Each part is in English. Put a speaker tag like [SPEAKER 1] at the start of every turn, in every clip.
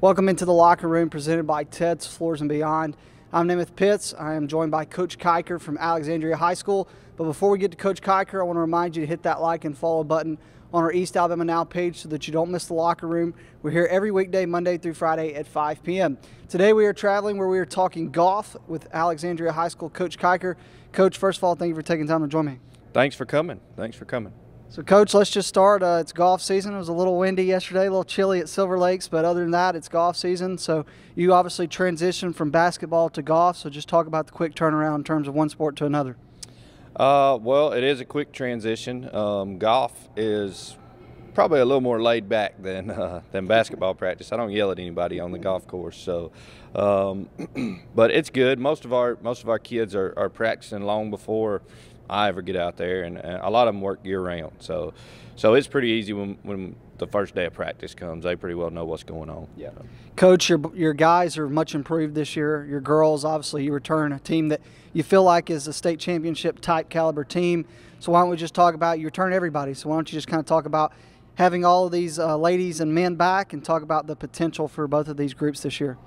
[SPEAKER 1] Welcome into the locker room presented by Ted's Floors and Beyond. I'm Namath Pitts. I am joined by Coach Kiker from Alexandria High School. But before we get to Coach Kiker, I want to remind you to hit that like and follow button on our East Alabama Now page so that you don't miss the locker room. We're here every weekday, Monday through Friday at 5 p.m. Today we are traveling where we are talking golf with Alexandria High School Coach Kiker. Coach, first of all, thank you for taking time to join me.
[SPEAKER 2] Thanks for coming.
[SPEAKER 1] So, Coach, let's just start. It's golf season. It was a little windy yesterday, a little chilly at Silver Lakes, but other than that, it's golf season. So you obviously transitioned from basketball to golf, so just talk about the quick turnaround in terms of one sport to another.
[SPEAKER 2] Well, it is a quick transition. Golf is probably a little more laid back than basketball practice. I don't yell at anybody on the golf course, so but it's good. Most of our kids are practicing long before I ever get out there, and a lot of them work year round. So it's pretty easy when the first day of practice comes. They pretty well know what's going on.
[SPEAKER 1] Yeah. Coach, your guys are much improved this year. Your girls, obviously, you return a team that you feel like is a state championship type caliber team. So why don't we just talk about, you return everybody, so why don't you just kind of talk about having all of these ladies and men back and talk about the potential for both of these groups this year.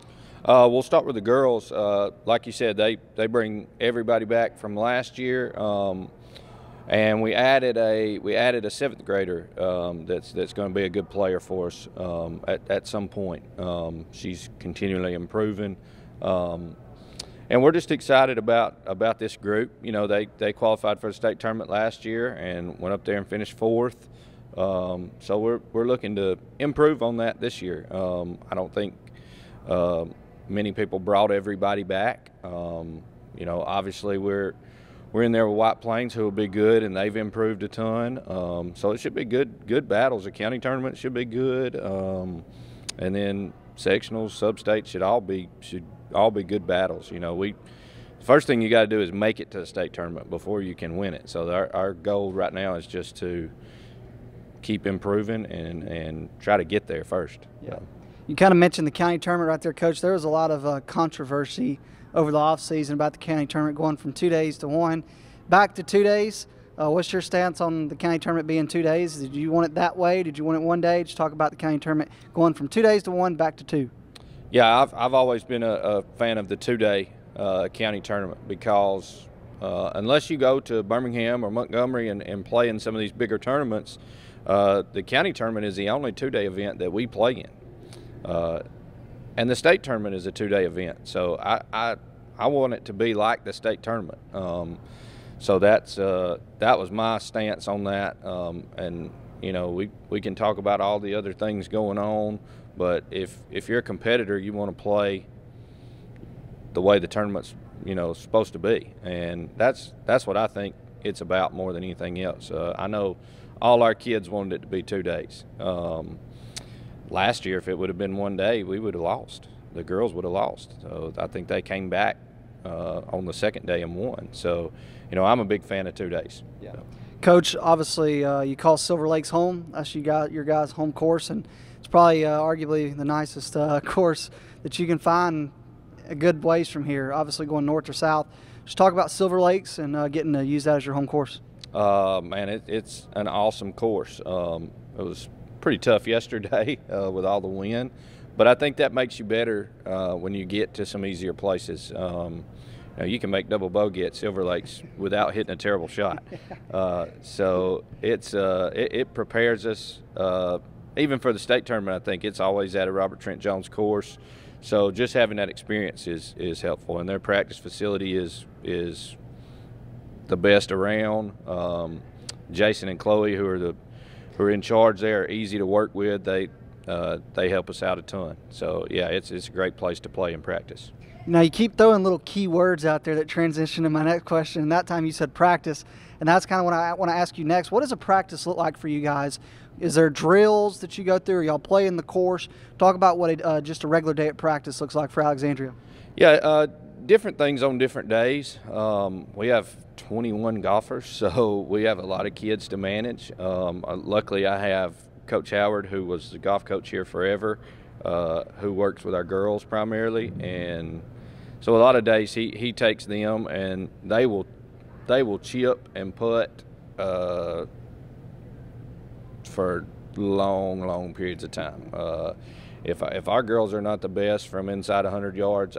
[SPEAKER 2] We'll start with the girls. Like you said, they bring everybody back from last year, and we added a seventh grader that's going to be a good player for us at some point. She's continually improving, and we're just excited about this group. You know, they qualified for the state tournament last year and went up there and finished fourth. So we're looking to improve on that this year. I don't think many people brought everybody back. You know, obviously we're in there with White Plains, who will be good, and they've improved a ton. So it should be good battles. The county tournament should be good, and then sectionals, sub-state should all be good battles. You know, the first thing you got to do is make it to the state tournament before you can win it. So our goal right now is just to keep improving and try to get there first.
[SPEAKER 1] Yeah. You kind of mentioned the county tournament right there, Coach. There was a lot of controversy over the offseason about the county tournament going from 2 days to one, back to 2 days. What's your stance on the county tournament being 2 days? Did you want it that way? Did you want it one day? Just talk about the county tournament going from 2 days to one, back to two.
[SPEAKER 2] Yeah, I've always been a fan of the 2-day county tournament because unless you go to Birmingham or Montgomery and play in some of these bigger tournaments, the county tournament is the only 2-day event that we play in. And the state tournament is a 2-day event, so I want it to be like the state tournament. So that was my stance on that. And you know, we can talk about all the other things going on, but if you're a competitor, you want to play the way the tournament's supposed to be, and that's what I think it's about more than anything else. I know all our kids wanted it to be 2 days. Last year, if it would have been 1 day, we would have lost. The girls would have lost. So I think they came back on the second day and won. So, you know, I'm a big fan of 2 days.
[SPEAKER 1] Yeah. Coach, obviously you call Silver Lakes home. That's your guys' home course, and it's probably arguably the nicest course that you can find a good ways from here, obviously going north or south. Just talk about Silver Lakes and getting to use that as your home course.
[SPEAKER 2] Man, it's an awesome course. It was pretty tough yesterday with all the wind, but I think that makes you better when you get to some easier places. You can make double bogey at Silver Lakes without hitting a terrible shot. So it prepares us even for the state tournament. I think it's always at a Robert Trent Jones course, so just having that experience is helpful, and their practice facility is the best around. Jason and Chloe, who are in charge there, are easy to work with. They help us out a ton. So yeah, it's a great place to play and practice.
[SPEAKER 1] Now you keep throwing little key words out there that transition to my next question, and that time you said practice, and that's kind of what I want to ask you next. What does a practice look like for you guys? Is there drills that you go through, or y'all play in the course? Talk about what just a regular day at practice looks like for Alexandria.
[SPEAKER 2] Yeah, different things on different days. We have 21 golfers, so we have a lot of kids to manage. Luckily, I have Coach Howard, who was the golf coach here forever, who works with our girls primarily, and so a lot of days he takes them, and they will chip and putt for long periods of time. if our girls are not the best from inside 100 yards,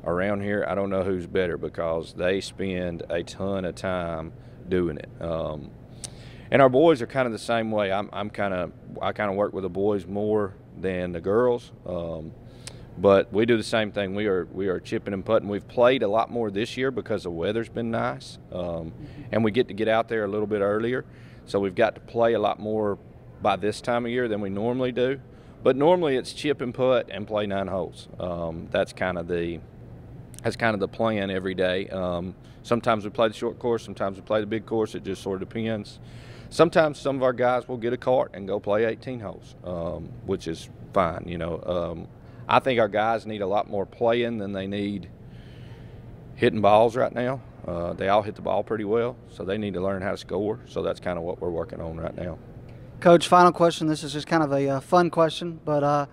[SPEAKER 2] around here, I don't know who's better, because they spend a ton of time doing it. And our boys are kind of the same way. I kind of work with the boys more than the girls, but we do the same thing. We are chipping and putting. We've played a lot more this year because the weather's been nice, and we get out there a little bit earlier, so we've got to play a lot more by this time of year than we normally do. But normally it's chip and putt and play 9 holes. That's kind of the plan every day. Sometimes we play the short course, sometimes we play the big course. It just sort of depends. Sometimes some of our guys will get a cart and go play 18 holes, which is fine. You know, I think our guys need a lot more playing than they need hitting balls right now. They all hit the ball pretty well, so they need to learn how to score. So that's kind of what we're working on right now.
[SPEAKER 1] Coach, final question. This is just kind of a fun question, but I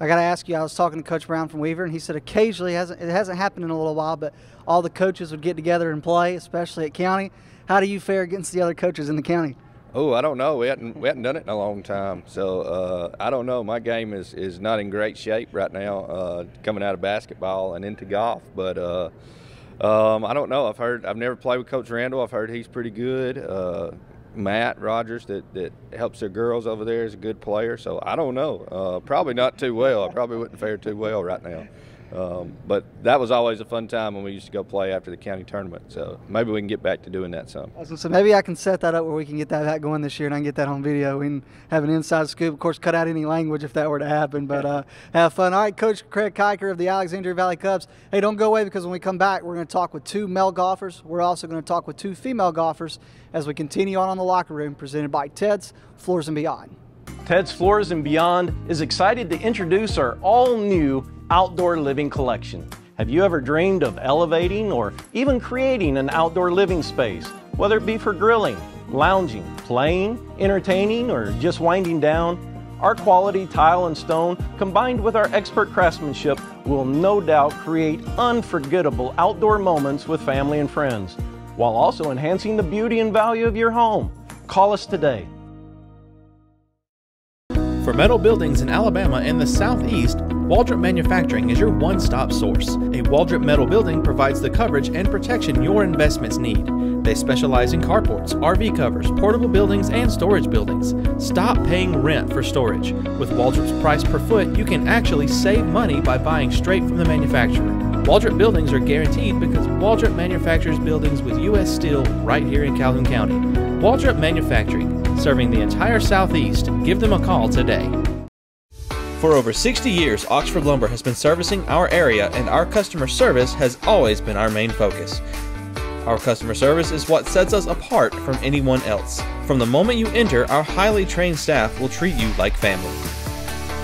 [SPEAKER 1] got to ask you. I was talking to Coach Brown from Weaver, and he said occasionally, it hasn't happened in a little while, but all the coaches would get together and play, especially at county. How do you fare against the other coaches in the county?
[SPEAKER 2] Oh, I don't know. We hadn't done it in a long time, so I don't know. My game is not in great shape right now, coming out of basketball and into golf. But I don't know. I've never played with Coach Randall. I've heard he's pretty good. Matt Rogers that helps their girls over there is a good player. So I don't know. Probably not too well. I probably wouldn't fare too well right now. But that was always a fun time when we used to go play after the county tournament. So maybe we can get back to doing that some.
[SPEAKER 1] So maybe I can set that up where we can get that back going this year, and I can get that on video. We can have an inside scoop. Of course, cut out any language if that were to happen, but have fun. All right, Coach Coach Kiker of the Alexandria Valley Cubs. Hey, don't go away, because when we come back, we're going to talk with 2 male golfers. We're also going to talk with 2 female golfers as we continue on the Locker Room, presented by Ted's Floors and Beyond.
[SPEAKER 3] Ted's Floors and Beyond is excited to introduce our all-new outdoor living collection. Have you ever dreamed of elevating or even creating an outdoor living space, whether it be for grilling, lounging, playing, entertaining, or just winding down? Our quality tile and stone, combined with our expert craftsmanship, will no doubt create unforgettable outdoor moments with family and friends, while also enhancing the beauty and value of your home. Call us today.
[SPEAKER 4] For metal buildings in Alabama and the Southeast, Waldrop Manufacturing is your one-stop source. A Waldrop metal building provides the coverage and protection your investments need. They specialize in carports, RV covers, portable buildings, and storage buildings. Stop paying rent for storage. With Waldrop's price per foot, you can actually save money by buying straight from the manufacturer. Waldrop buildings are guaranteed because Waldrop manufactures buildings with U.S. steel right here in Calhoun County. Waldrop Manufacturing, serving the entire Southeast. Give them a call today. For over 60 years, Oxford Lumber has been servicing our area, and our customer service has always been our main focus. Our customer service is what sets us apart from anyone else. From the moment you enter, our highly trained staff will treat you like family.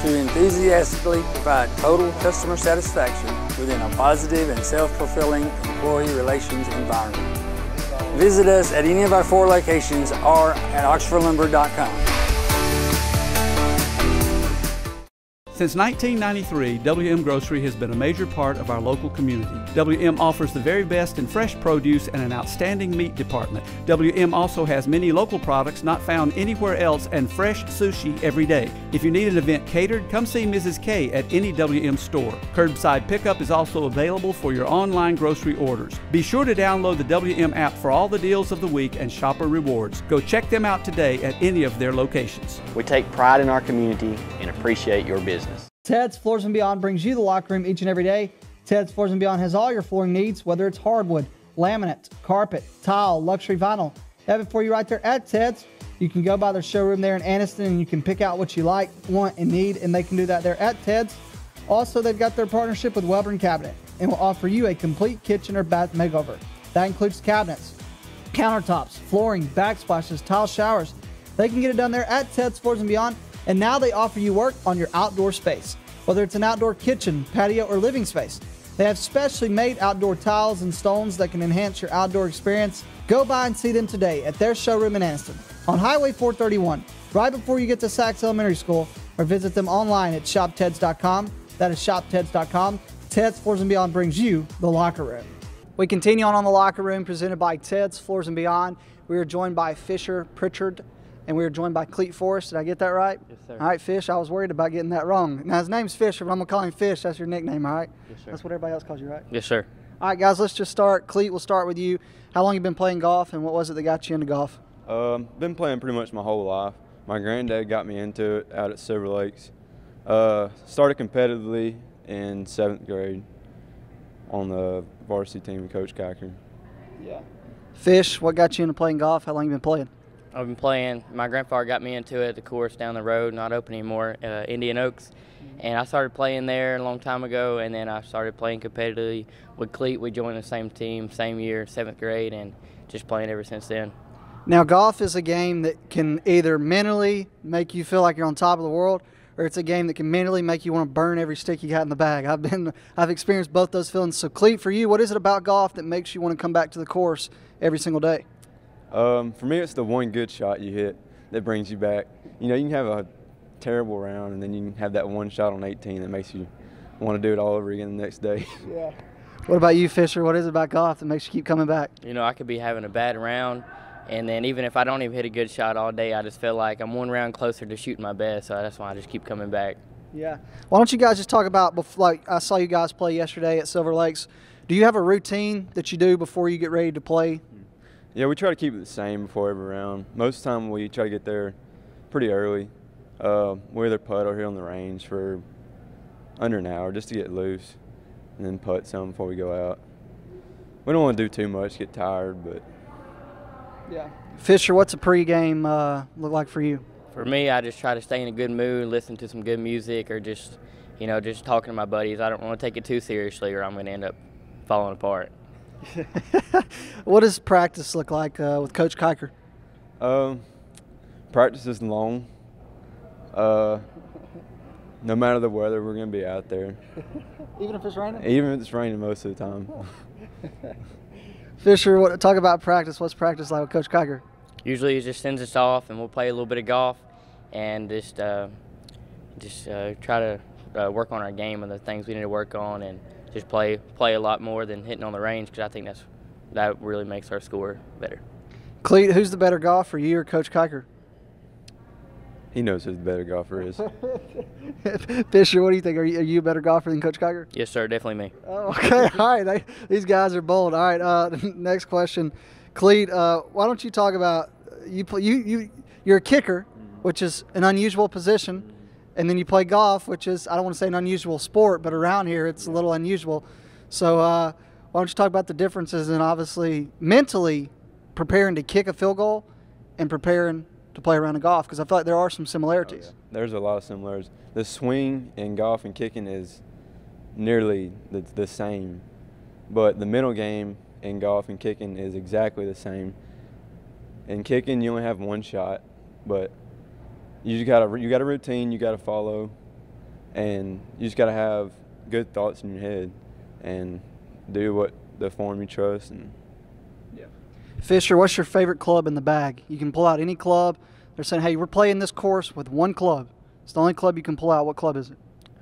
[SPEAKER 5] To enthusiastically provide total customer satisfaction within a positive and self-fulfilling employee relations environment. Visit us at any of our 4 locations or at oxfordlumber.com.
[SPEAKER 6] Since 1993, WM Grocery has been a major part of our local community. WM offers the very best in fresh produce and an outstanding meat department. WM also has many local products not found anywhere else and fresh sushi every day. If you need an event catered, come see Mrs. K at any WM store. Curbside pickup is also available for your online grocery orders. Be sure to download the WM app for all the deals of the week and shopper rewards. Go check them out today at any of their locations.
[SPEAKER 7] We take pride in our community and appreciate your business.
[SPEAKER 1] Ted's Floors and Beyond brings you the Locker Room each and every day. Ted's Floors and Beyond has all your flooring needs, whether it's hardwood, laminate, carpet, tile, luxury vinyl. They have it for you right there at Ted's. You can go by their showroom there in Anniston and you can pick out what you like, want, and need, and they can do that there at Ted's. Also, they've got their partnership with Weber & Cabinet and will offer you a complete kitchen or bath makeover. That includes cabinets, countertops, flooring, backsplashes, tile showers. They can get it done there at Ted's Floors and Beyond. And now they offer you work on your outdoor space, whether it's an outdoor kitchen, patio, or living space. They have specially made outdoor tiles and stones that can enhance your outdoor experience. Go by and see them today at their showroom in Anniston on Highway 431, right before you get to Sachs Elementary School, or visit them online at shopteds.com. That is shopteds.com. Ted's Floors and Beyond brings you the Locker Room. We continue on the Locker Room, presented by Ted's Floors and Beyond. We are joined by Fisher Pritchard, and we are joined by Cleet Forrest. Did I get that right?
[SPEAKER 8] Yes, sir.
[SPEAKER 1] All right, Fish. I was worried about getting that wrong. Now, his name's Fisher, but I'm going to call him Fish. That's your nickname, all right?
[SPEAKER 8] Yes, sir.
[SPEAKER 1] That's what everybody else calls you, right?
[SPEAKER 8] Yes, sir.
[SPEAKER 1] All right, guys, let's just start. Cleet, we'll start with you. How long you been playing golf, and what was it that got you into golf?
[SPEAKER 9] Been playing pretty much my whole life. My granddad got me into it out at Silver Lakes. Started competitively in 7th grade on the varsity team with Coach Kiker.
[SPEAKER 1] Yeah. Fish, what got you into playing golf? How long you been playing?
[SPEAKER 8] I've been playing. My grandfather got me into it, the course down the road, not open anymore, Indian Oaks. And I started playing there a long time ago, and then I started playing competitively with Cleet. We joined the same team, same year, 7th grade, and just playing ever since then.
[SPEAKER 1] Now, golf is a game that can either mentally make you feel like you're on top of the world, or it's a game that can mentally make you want to burn every stick you got in the bag. I've experienced both those feelings. So, Cleet, for you, what is it about golf that makes you want to come back to the course every single day?
[SPEAKER 9] For me, it's the one good shot you hit that brings you back. You know, you can have a terrible round, and then you can have that one shot on 18 that makes you want to do it all over again the next day.
[SPEAKER 1] Yeah. What about you, Fisher? What is it about golf that makes you keep coming back?
[SPEAKER 8] You know, I could be having a bad round, and then even if I don't even hit a good shot all day, I just feel like I'm one round closer to shooting my best, so that's why I just keep coming back.
[SPEAKER 1] Yeah. Why don't you guys just talk about, like I saw you guys play yesterday at Silver Lakes. Do you have a routine that you do before you get ready to play?
[SPEAKER 9] Yeah, we try to keep it the same before every round. Most of the time we try to get there pretty early. We either putt or hit on the range for under an hour just to get loose, and then putt some before we go out. We don't want to do too much, get tired, but
[SPEAKER 1] yeah. Fisher, what's a pregame look like for you?
[SPEAKER 8] For me, I just try to stay in a good mood, listen to some good music, or just, you know, just talking to my buddies. I don't want to take it too seriously, or I'm going to end up falling apart.
[SPEAKER 1] What does practice look like with Coach Kiker?
[SPEAKER 9] Practice is long. No matter the weather, we're going to be out there.
[SPEAKER 1] Even if it's raining?
[SPEAKER 9] Even if it's raining most of the time.
[SPEAKER 1] Fisher, talk about practice. What's practice like with Coach Kiker?
[SPEAKER 8] Usually he just sends us off, and we'll play a little bit of golf, and just try to work on our game and the things we need to work on, and just play a lot more than hitting on the range, because I think that really makes our score better.
[SPEAKER 1] Cleet, who's the better golfer, you or Coach Kiker?
[SPEAKER 9] He knows who the better golfer is.
[SPEAKER 1] Fisher, what do you think? Are you a better golfer than Coach Kiker?
[SPEAKER 8] Yes, sir, definitely me.
[SPEAKER 1] Oh, okay, all right. These guys are bold. All right, next question. Cleet, why don't you talk about you're a kicker, which is an unusual position, and then you play golf, which is, I don't want to say an unusual sport, but around here it's a little unusual. So why don't you talk about the differences in obviously mentally preparing to kick a field goal and preparing to play around a golf, because I feel like there are some similarities.
[SPEAKER 9] Oh, yeah. There's a lot of similarities. The swing in golf and kicking is nearly the same, but the mental game in golf and kicking is exactly the same. In kicking, you only have one shot, but you got a routine you got to follow, and you just got to have good thoughts in your head and do what the form you trust. And
[SPEAKER 1] yeah. Fisher, what's your favorite club in the bag? You can pull out any club. They're saying, hey, we're playing this course with one club. It's the only club you can pull out. What club is it?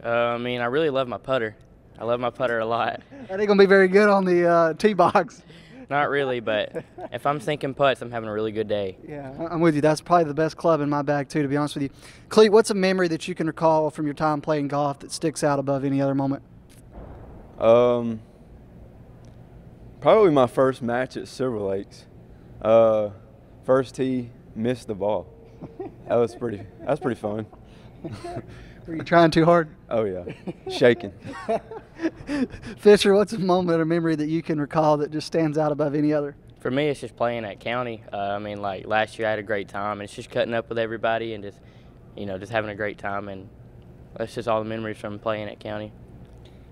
[SPEAKER 8] I mean, I really love my putter. I love my putter a lot.
[SPEAKER 1] That ain't going to be very good on the tee box.
[SPEAKER 8] Not really, but if I'm sinking putts, I'm having a really good day.
[SPEAKER 1] Yeah, I'm with you. That's probably the best club in my bag, too, to be honest with you. Cleet, what's a memory that you can recall from your time playing golf that sticks out above any other moment?
[SPEAKER 9] Probably my first match at Silver Lakes. First tee, missed the ball. That was pretty fun.
[SPEAKER 1] Were you trying too hard?
[SPEAKER 9] Oh, yeah. Shaking.
[SPEAKER 1] Fisher, what's a moment or memory that you can recall that just stands out above any other?
[SPEAKER 8] For me, it's just playing at County. I mean, like last year I had a great time, and it's just cutting up with everybody and just, you know, just having a great time, and that's just all the memories from playing at County.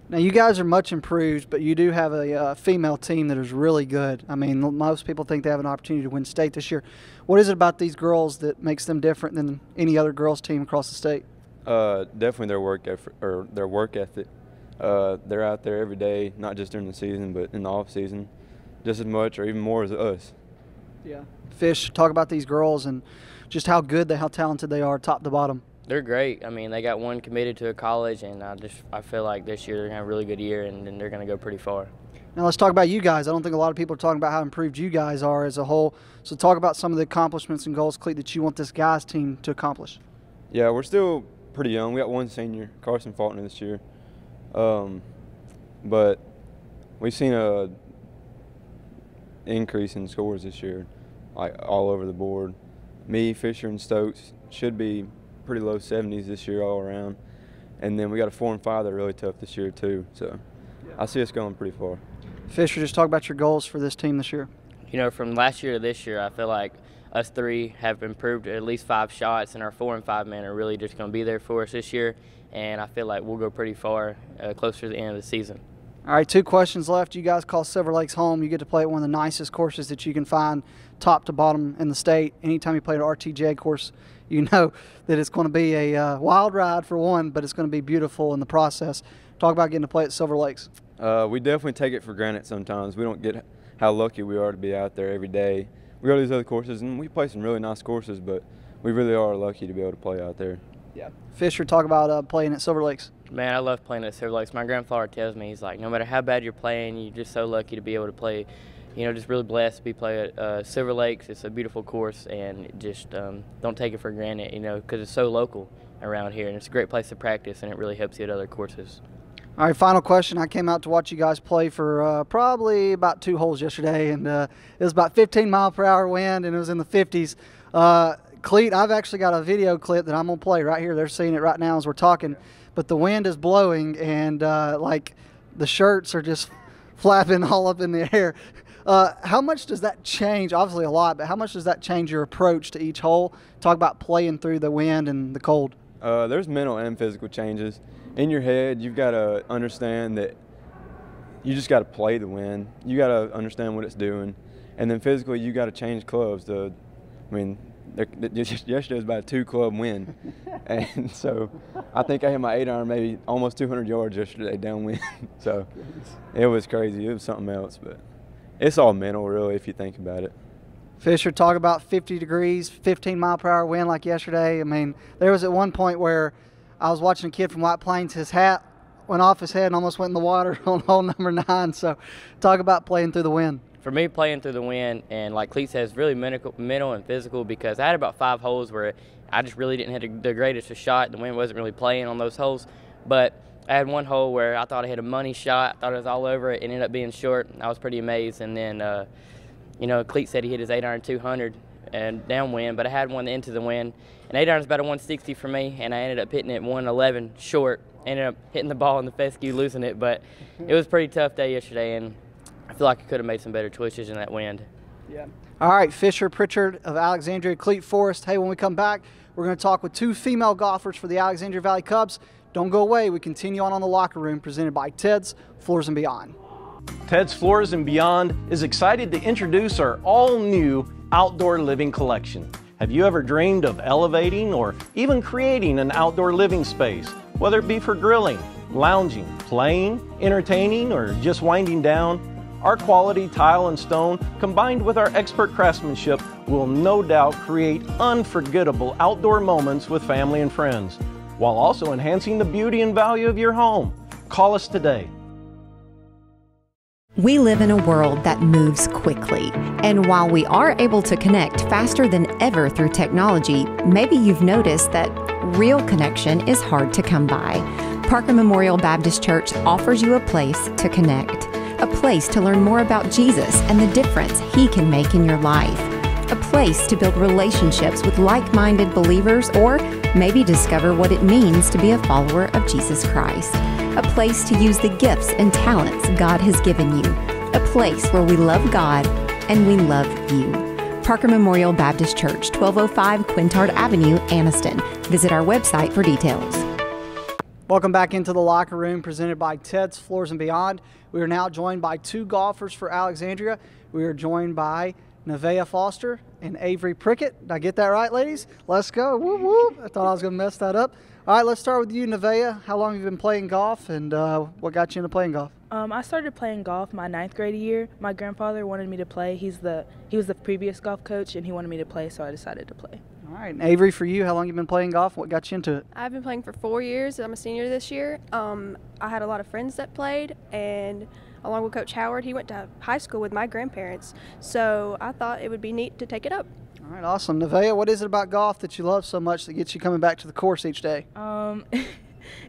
[SPEAKER 1] Now, you guys are much improved, but you do have a female team that is really good. I mean, most people think they have an opportunity to win state this year. What is it about these girls that makes them different than any other girls team across the state?
[SPEAKER 9] Definitely their work ethic. They're out there every day, not just during the season, but in the off season, just as much or even more as us.
[SPEAKER 1] Yeah. Fish, talk about these girls and just how good, how talented they are, top to bottom.
[SPEAKER 8] They're great. I mean, they got one committed to a college, and I feel like this year they're going to have a really good year, and they're going to go pretty far.
[SPEAKER 1] Now let's talk about you guys. I don't think a lot of people are talking about how improved you guys are as a whole. So talk about some of the accomplishments and goals, Cleet, that you want this guys team to accomplish.
[SPEAKER 9] Yeah, we're still pretty young. We got one senior, Carson Faulkner, this year. But we've seen a increase in scores this year, like all over the board. Me, Fisher, and Stokes should be pretty low 70s this year all around. And then we got a 4 and 5 that are really tough this year too. So I see us going pretty far.
[SPEAKER 1] Fisher, just talk about your goals for this team this year.
[SPEAKER 8] You know, from last year to this year, I feel like us three have improved at least 5 shots, and our 4 and 5 men are really just going to be there for us this year. And I feel like we'll go pretty far closer to the end of the season.
[SPEAKER 1] All right, 2 questions left. You guys call Silver Lakes home. You get to play at one of the nicest courses that you can find, top to bottom in the state. Anytime you play an RTJ course, you know that it's going to be a wild ride for one, but it's going to be beautiful in the process. Talk about getting to play at Silver Lakes.
[SPEAKER 9] We definitely take it for granted sometimes. We don't get how lucky we are to be out there every day. We go to these other courses, and we play some really nice courses, but we really are lucky to be able to play out there.
[SPEAKER 1] Yeah. Fisher, talk about playing at Silver Lakes.
[SPEAKER 8] Man, I love playing at Silver Lakes. My grandfather tells me, he's like, no matter how bad you're playing, you're just so lucky to be able to play. You know, just really blessed to be playing at Silver Lakes. It's a beautiful course, and just don't take it for granted, you know, because it's so local around here, and it's a great place to practice, and it really helps you at other courses.
[SPEAKER 1] All right, final question. I came out to watch you guys play for probably about 2 holes yesterday, and it was about 15-mile-per-hour wind, and it was in the 50s. Cleet, I've actually got a video clip that I'm going to play right here. They're seeing it right now as we're talking, but the wind is blowing, and like the shirts are just flapping all up in the air. How much does that change? Obviously a lot, but how much does that change your approach to each hole? Talk about playing through the wind and the cold.
[SPEAKER 9] There's mental and physical changes. In your head, you've got to understand that you just got to play the wind. You got to understand what it's doing. And then physically, you got to change clubs. Yesterday was about a 2-club win. And so I think I hit my 8-iron maybe almost 200 yards yesterday downwind. So it was crazy. It was something else. But it's all mental, really, if you think about it.
[SPEAKER 1] Fisher, talk about 50 degrees, 15-mile-per-hour wind like yesterday. I mean, there was at one point where I was watching a kid from White Plains, his hat went off his head and almost went in the water on hole number 9. So talk about playing through the wind.
[SPEAKER 8] For me, playing through the wind, and like Cleet says, really mental and physical, because I had about 5 holes where I just really didn't hit the greatest of shot. The wind wasn't really playing on those holes. But I had one hole where I thought I hit a money shot. I thought it was all over it. It ended up being short. I was pretty amazed. And then, you know, Cleet said he hit his 8-iron 200 and downwind, but I had one into the wind. And 8-iron is about a 160 for me, and I ended up hitting it 111 short. Ended up hitting the ball in the fescue, losing it. But it was a pretty tough day yesterday, and I feel like I could have made some better choices in that wind.
[SPEAKER 1] Yeah. All right, Fisher, Pritchard of Alexandria, Cleet Forrest. Hey, when we come back, we're going to talk with 2 female golfers for the Alexandria Valley Cubs. Don't go away. We continue on the Locker Room, presented by Ted's Floors and Beyond.
[SPEAKER 3] Ted's Floors and Beyond is excited to introduce our all-new outdoor living collection. Have you ever dreamed of elevating or even creating an outdoor living space, whether it be for grilling, lounging, playing, entertaining, or just winding down? Our quality tile and stone, combined with our expert craftsmanship, will no doubt create unforgettable outdoor moments with family and friends, while also enhancing the beauty and value of your home. Call us today.
[SPEAKER 10] We live in a world that moves quickly, and while we are able to connect faster than ever through technology, maybe you've noticed that real connection is hard to come by. Parker Memorial Baptist Church offers you a place to connect, a place to learn more about Jesus and the difference He can make in your life, a place to build relationships with like-minded believers, or maybe discover what it means to be a follower of Jesus Christ. A place to use the gifts and talents God has given you. A place where we love God and we love you. Parker Memorial Baptist Church, 1205 Quintard Avenue, Anniston. Visit our website for details.
[SPEAKER 1] Welcome back into the Locker Room, presented by Ted's Floors and Beyond. We are now joined by 2 golfers for Alexandria. We are joined by Nevaeh Foster and Avery Prickett. Did I get that right, ladies? Let's go. Whoop, whoop. I thought I was going to mess that up. All right, let's start with you, Nevaeh. How long have you been playing golf, and what got you into playing golf?
[SPEAKER 11] I started playing golf my 9th grade year. My grandfather wanted me to play. He was the previous golf coach, and he wanted me to play, so I decided to play.
[SPEAKER 1] All right, and Avery, for you, how long have you been playing golf? What got you into it?
[SPEAKER 12] I've been playing for 4 years. I'm a senior this year. I had a lot of friends that played, and along with Coach Howard. He went to high school with my grandparents, so I thought it would be neat to take it up.
[SPEAKER 1] All right, awesome. Nevaeh, what is it about golf that you love so much that gets you coming back to the course each day?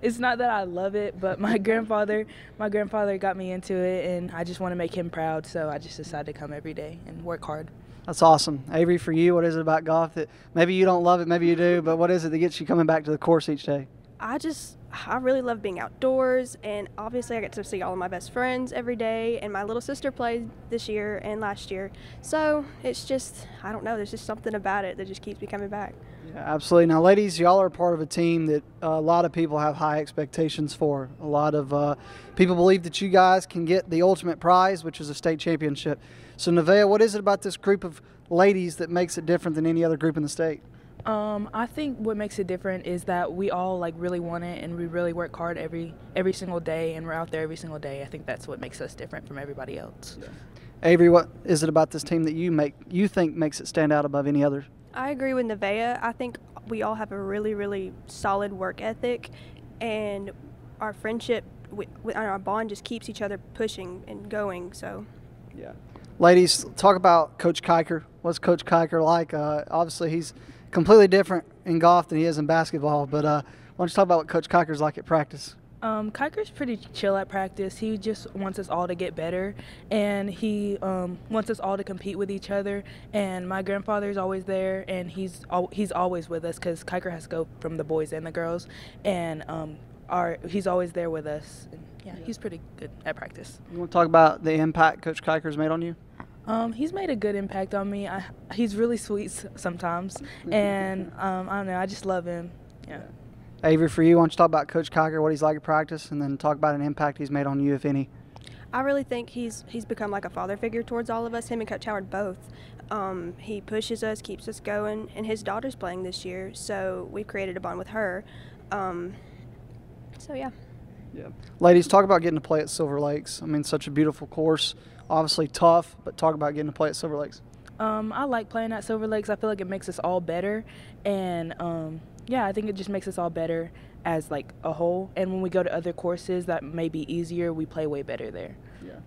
[SPEAKER 11] It's not that I love it, but my grandfather got me into it, and I just want to make him proud, so I just decided to come every day and work hard.
[SPEAKER 1] That's awesome. Avery, for you, what is it about golf that maybe you don't love it, maybe you do, but what is it that gets you coming back to the course each day?
[SPEAKER 12] I really love being outdoors, and obviously I get to see all of my best friends every day, and my little sister played this year and last year. So it's just, I don't know, there's just something about it that just keeps me coming back.
[SPEAKER 1] Yeah, absolutely. Now, ladies, y'all are part of a team that a lot of people have high expectations for. A lot of people believe that you guys can get the ultimate prize, which is a state championship. So, Nevaeh, what is it about this group of ladies that makes it different than any other group in the state?
[SPEAKER 11] I think what makes it different is that we all really want it, and we really work hard every single day, and we're out there every single day. I think that's what makes us different from everybody else.
[SPEAKER 1] Yeah. Avery, what is it about this team that you think makes it stand out above any other?
[SPEAKER 12] I agree with Nevaeh. I think we all have a really, really solid work ethic, and our friendship and our bond just keeps each other pushing and going. So,
[SPEAKER 1] yeah. Ladies, talk about Coach Kiker. What's Coach Kiker like? Obviously, he's completely different in golf than he is in basketball, but why don't you talk about what Coach Kiker's like at practice?
[SPEAKER 11] Kiker's pretty chill at practice. He just wants us all to get better, and he wants us all to compete with each other. And my grandfather's always there, and he's always with us because Kiker has to go from the boys and the girls, and he's always there with us. And yeah, he's pretty good at practice.
[SPEAKER 1] You want to talk about the impact Coach Kiker's made on you?
[SPEAKER 11] He's made a good impact on me. He's really sweet sometimes, and I don't know, I just love him. Yeah.
[SPEAKER 1] Avery, for you, why don't you talk about Coach Kiker, what he's like at practice, and then talk about an impact he's made on you, if any?
[SPEAKER 12] I really think he's become like a father figure towards all of us, him and Coach Howard both. He pushes us, keeps us going, and his daughter's playing this year, so we've created a bond with her. So, yeah.
[SPEAKER 1] Yeah. Ladies, talk about getting to play at Silver Lakes. I mean, such a beautiful course, obviously tough, but talk about getting to play at Silver Lakes.
[SPEAKER 11] I like playing at Silver Lakes. I feel like it makes us all better, and yeah, I think it just makes us all better as like a whole. And when we go to other courses that may be easier, we play way better there.
[SPEAKER 1] Yeah.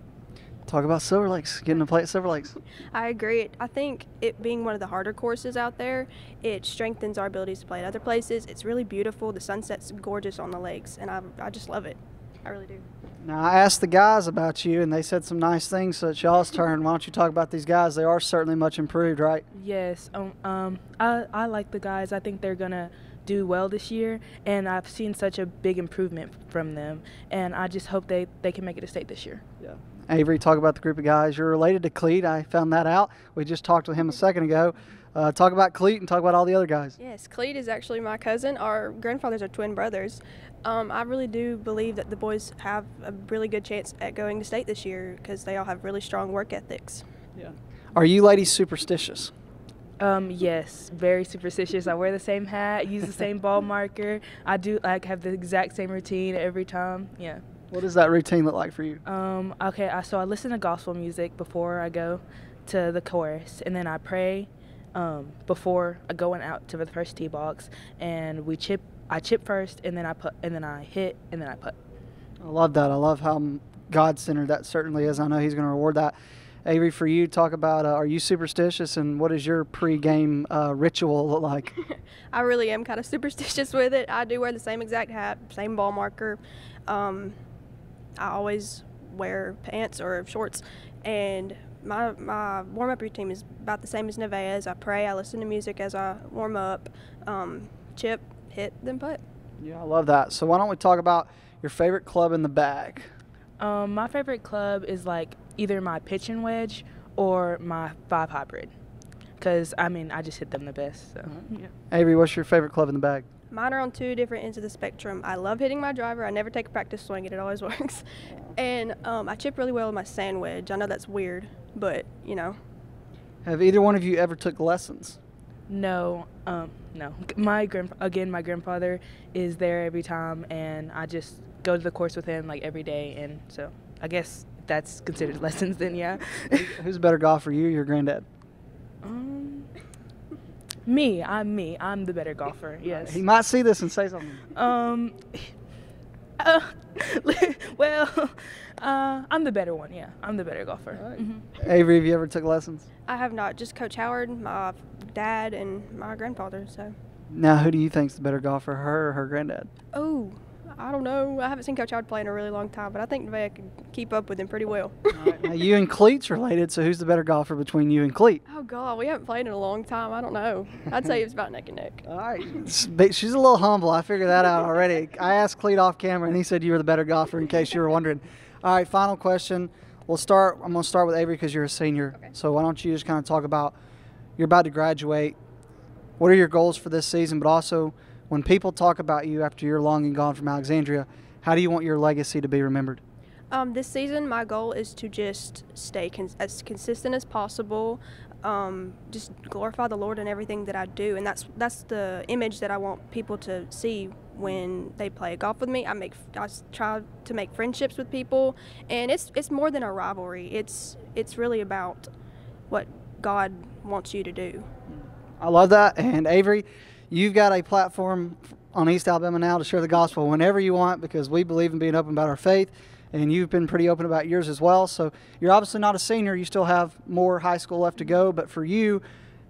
[SPEAKER 1] Talk about Silver Lakes, getting to play at Silver Lakes.
[SPEAKER 12] I agree. I think it being one of the harder courses out there, it strengthens our abilities to play at other places. It's really beautiful. The sunset's gorgeous on the lakes, and I just love it. I really do.
[SPEAKER 1] Now, I asked the guys about you, and they said some nice things, so it's y'all's turn. Why don't you talk about these guys? They are certainly much improved, right?
[SPEAKER 11] Yes. I like the guys. I think they're going to do well this year, and I've seen such a big improvement from them, and I just hope they can make it to state this year.
[SPEAKER 1] Yeah. Avery, talk about the group of guys. You're related to Cleet. I found that out. We just talked to him a second ago. Talk about Cleet and talk about all the other guys.
[SPEAKER 12] Yes, Cleet is actually my cousin. Our grandfathers are twin brothers. I really do believe that the boys have a really good chance at going to state this year because they all have really strong work ethics.
[SPEAKER 1] Yeah. Are you ladies superstitious?
[SPEAKER 11] Yes, very superstitious. I wear the same hat, use the same ball marker. I do have the exact same routine every time. Yeah.
[SPEAKER 1] What does that routine look like for you?
[SPEAKER 11] Okay, so I listen to gospel music before I go to the chorus, and then I pray before I go out to the first tee box, and I chip first, and then I hit, and then I putt.
[SPEAKER 1] I love that. I love how God-centered that certainly is. I know he's going to reward that. Avery, for you, talk about are you superstitious, and what does your pre-game ritual look like?
[SPEAKER 12] I really am kind of superstitious with it. I do wear the same exact hat, same ball marker. I always wear pants or shorts, and my warm-up routine is about the same as Nevaeh's. I pray, I listen to music as I warm up, chip, hit, then putt.
[SPEAKER 1] Yeah, I love that. So why don't we talk about your favorite club in the bag?
[SPEAKER 11] My favorite club is like either my pitch and wedge or my 5 hybrid, because I just hit them the best. So yeah.
[SPEAKER 1] Avery, what's your favorite club in the bag?
[SPEAKER 12] Mine are on 2 different ends of the spectrum. I love hitting my driver. I never take a practice swing, and it always works. And I chip really well with my sand wedge. I know that's weird, but you know.
[SPEAKER 1] Have either one of you ever took lessons?
[SPEAKER 11] No, no. My grandfather is there every time, and I just go to the course with him like every day, and so I guess that's considered lessons then, yeah.
[SPEAKER 1] Who's a better golfer, you or your granddad?
[SPEAKER 11] Me. I'm the better golfer, yes.
[SPEAKER 1] He might see this and say something.
[SPEAKER 11] Well, I'm the better one. Yeah, I'm the better golfer.
[SPEAKER 1] Right. Avery, have you ever took lessons?
[SPEAKER 12] I have not. Just Coach Howard, my dad, and my grandfather. So.
[SPEAKER 1] Now, who do you think's the better golfer, her or her granddad?
[SPEAKER 12] Oh, I don't know. I haven't seen Coach Howard play in a really long time, but I think I can keep up with him pretty well.
[SPEAKER 1] All right. Now, you and Cleet's related, so who's the better golfer between you and Cleet?
[SPEAKER 12] Oh, God, we haven't played in a long time. I don't know. I'd say it's about neck and neck.
[SPEAKER 1] All right. She's a little humble. I figured that out already. I asked Cleet off camera, and he said you were the better golfer, in case you were wondering. All right, final question. I'm going to start with Avery because you're a senior.
[SPEAKER 12] Okay.
[SPEAKER 1] So why don't you just kind of talk about, you're about to graduate. What are your goals for this season, but also when people talk about you after you're long and gone from Alexandria, how do you want your legacy to be remembered?
[SPEAKER 12] This season, my goal is to just stay as consistent as possible, just glorify the Lord in everything that I do, and that's the image that I want people to see when they play golf with me. I try to make friendships with people, and it's more than a rivalry. It's really about what God wants you to do.
[SPEAKER 1] I love that. And Avery, you've got a platform on East Alabama Now to share the gospel whenever you want, because we believe in being open about our faith, and you've been pretty open about yours as well. So you're obviously not a senior. You still have more high school left to go. But for you,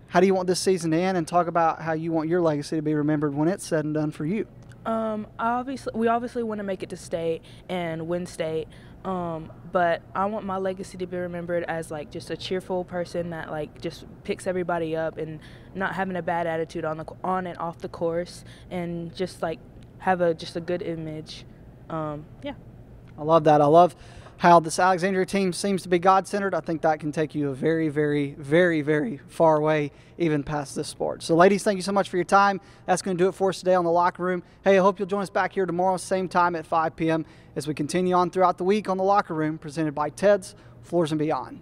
[SPEAKER 1] how do you want this season to end, and talk about how you want your legacy to be remembered when it's said and done for you?
[SPEAKER 11] We obviously want to make it to state and win state, but I want my legacy to be remembered as like just a cheerful person that like just picks everybody up and not having a bad attitude on and off the course, and just like have just a good image. Yeah.
[SPEAKER 1] I love that. I love how this Alexandria team seems to be God-centered. I think that can take you a very, very, very, very far way, even past this sport. So, ladies, thank you so much for your time. That's going to do it for us today on The Locker Room. Hey, I hope you'll join us back here tomorrow, same time at 5 p.m. as we continue on throughout the week on The Locker Room, presented by Ted's Floors and Beyond.